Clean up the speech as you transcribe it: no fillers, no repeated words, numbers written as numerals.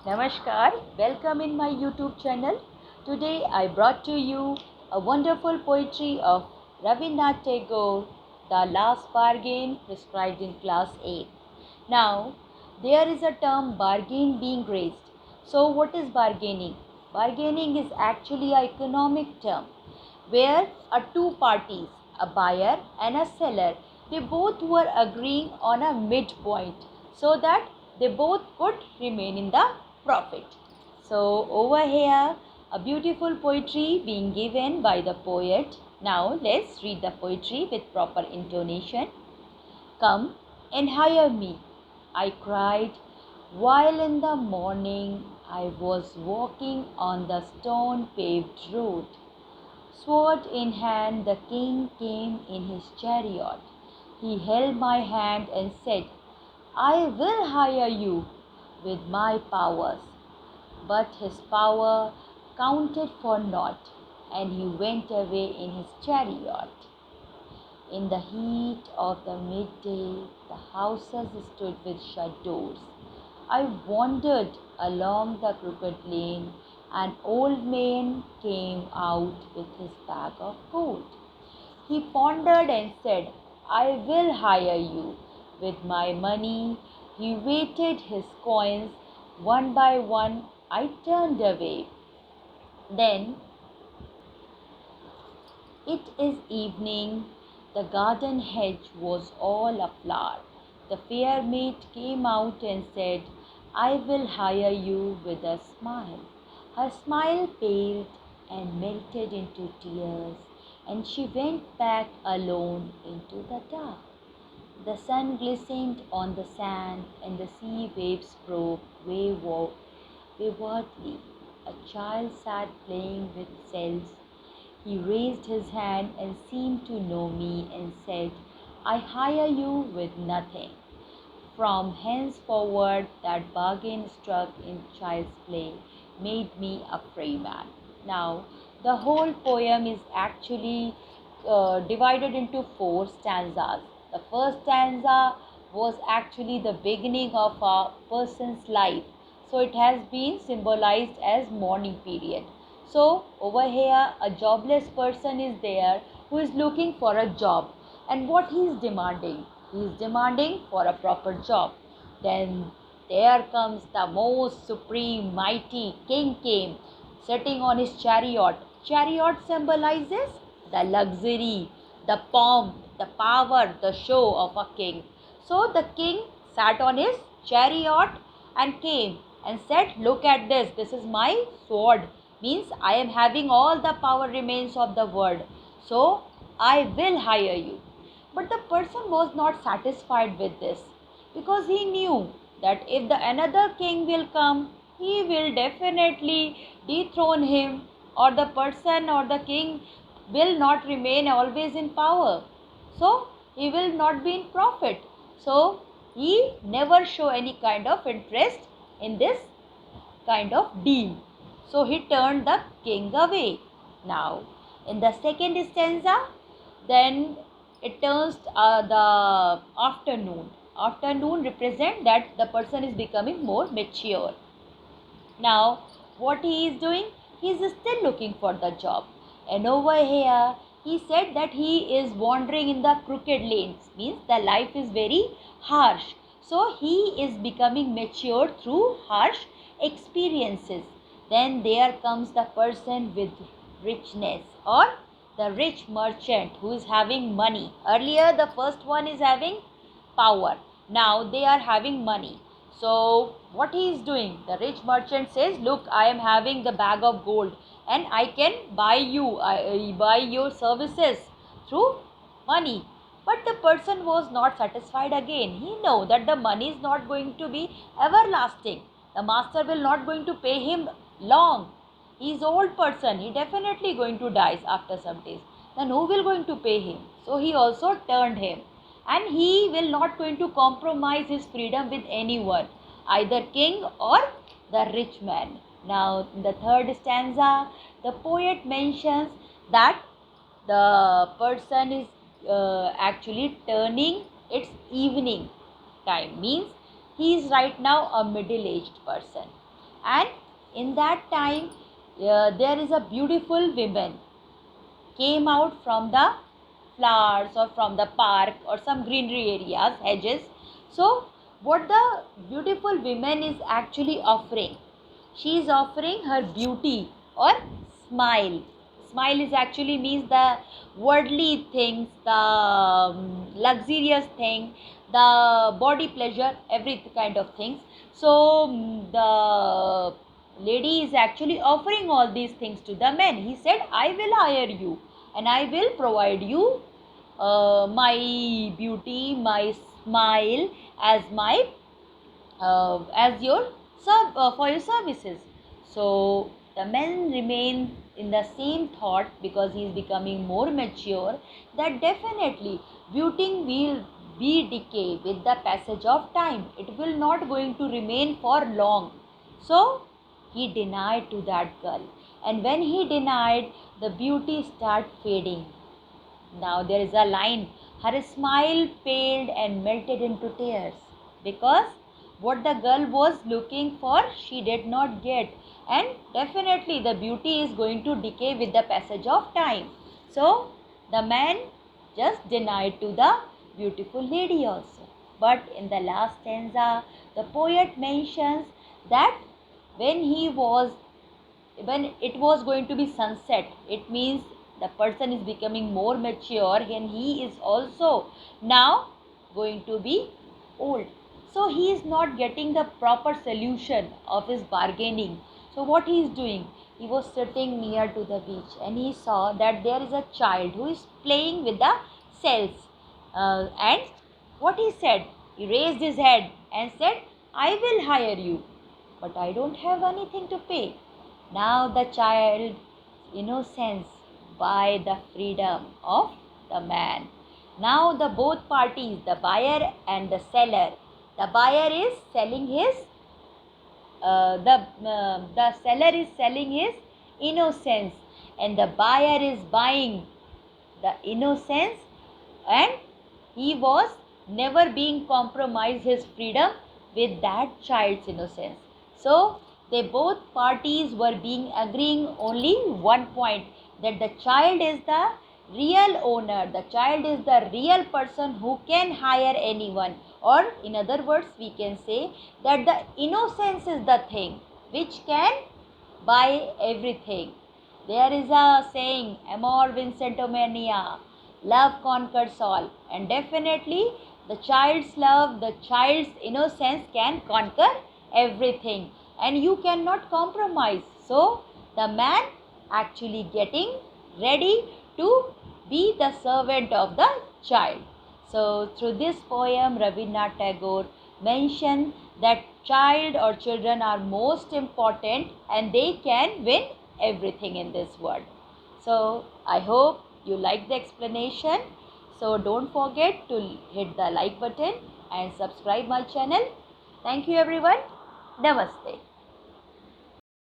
Namaskar, welcome in my YouTube channel. Today I brought to you a wonderful poetry of Rabindranath Tagore, The Last Bargain, prescribed in class 8. Now, there is a term bargain being raised. So what is bargaining? Bargaining is actually an economic term where two parties, a buyer and a seller, they both were agreeing on a midpoint so that they both could remain in the profit. So over here, a beautiful poetry being given by the poet. Now let's read the poetry with proper intonation. Come and hire me, I cried, while in the morning I was walking on the stone paved road. Sword in hand, the king came in his chariot. He held my hand and said, I will hire you with my powers. But his power counted for naught, and he went away in his chariot. In the heat of the midday, the houses stood with shut doors. I wandered along the crooked lane. An old man came out with his bag of gold. He pondered and said, I will hire you with my money. He weighted his coins one by one. I turned away. Then it is evening. The garden hedge was all aflower. The fair maid came out and said, I will hire you with a smile. Her smile paled and melted into tears, and she went back alone into the dark. The sun glistened on the sand, and the sea waves broke waywardly. A child sat playing with cells. He raised his hand and seemed to know me and said, I hire you with nothing. From henceforward, that bargain struck in child's play made me a free man. Now, the whole poem is actually divided into four stanzas. The first stanza was actually the beginning of a person's life. So it has been symbolized as mourning period. So over here, a jobless person is there who is looking for a job. And what he is demanding? He is demanding for a proper job. Then there comes the most supreme, mighty king came, sitting on his chariot. Chariot symbolizes the luxury, the pomp, the power, the show of a king. So the king sat on his chariot and came and said, look at this, this is my sword. Means I am having all the power remains of the world. So I will hire you. But the person was not satisfied with this because he knew that if the another king will come, he will definitely dethrone him, or the person or the king will not remain always in power. So he will not be in profit. So he never show any kind of interest in this kind of deal. So he turned the king away. Now, in the second stanza, then it turns the afternoon. Afternoon represent that the person is becoming more mature. Now, what he is doing? He is still looking for the job. And over here, he said that he is wandering in the crooked lanes. Means the life is very harsh. So, he is becoming mature through harsh experiences. Then there comes the person with richness, or the rich merchant who is having money. Earlier, the first one is having power. Now they are having money. So what he is doing? The rich merchant says, look, I am having the bag of gold and I can buy you, buy your services through money. But the person was not satisfied again. He know that the money is not going to be everlasting. The master will not going to pay him long. He is old person. He definitely going to die after some days. Then who will going to pay him? So he also turned him, and he will not going to compromise his freedom with anyone, either king or the rich man. Now in the third stanza, the poet mentions that the person is actually turning its evening time. Means he is right now a middle aged person. And in that time, there is a beautiful woman came out from the flowers or from the park or some greenery areas, hedges. So what the beautiful woman is actually offering, she is offering her beauty or smile. Smile is actually means the worldly things, the luxurious thing, the body pleasure, every kind of things. So the lady is actually offering all these things to the man. He said, I will hire you and I will provide you my beauty, my smile as my as your for your services. So the man remain in the same thought because he is becoming more mature, that definitely beauty will be decay with the passage of time. It will not going to remain for long. So he denied to that girl, and when he denied, the beauty start fading. Now there is a line, her smile paled and melted into tears, because what the girl was looking for, she did not get. And definitely the beauty is going to decay with the passage of time. So the man just denied to the beautiful lady also. But in the last stanza, the poet mentions that when he was when it was going to be sunset, it means the person is becoming more mature and he is also now going to be old. So he is not getting the proper solution of his bargaining. So what he is doing, he was sitting near to the beach and he saw that there is a child who is playing with the cells. And what he said, he raised his head and said, I will hire you, but I don't have anything to pay. Now the child innocence by the freedom of the man. Now the both parties, the buyer and the seller, the buyer is selling his, the seller is selling his innocence, and the buyer is buying the innocence, and he was never being compromised his freedom with that child's innocence. So they both parties were being agreeing only one point, that the child is the real owner, the child is the real person who can hire anyone, or in other words we can say that the innocence is the thing which can buy everything. There is a saying, Amor Vincentomania, love conquers all. And definitely, the child's love, the child's innocence can conquer everything. And you cannot compromise. So, the man actually getting ready to be the servant of the child. So, through this poem, Rabindranath Tagore mentioned that child or children are most important and they can win everything in this world. So I hope you like the explanation. So don't forget to hit the like button and subscribe my channel. Thank you everyone. Namaste.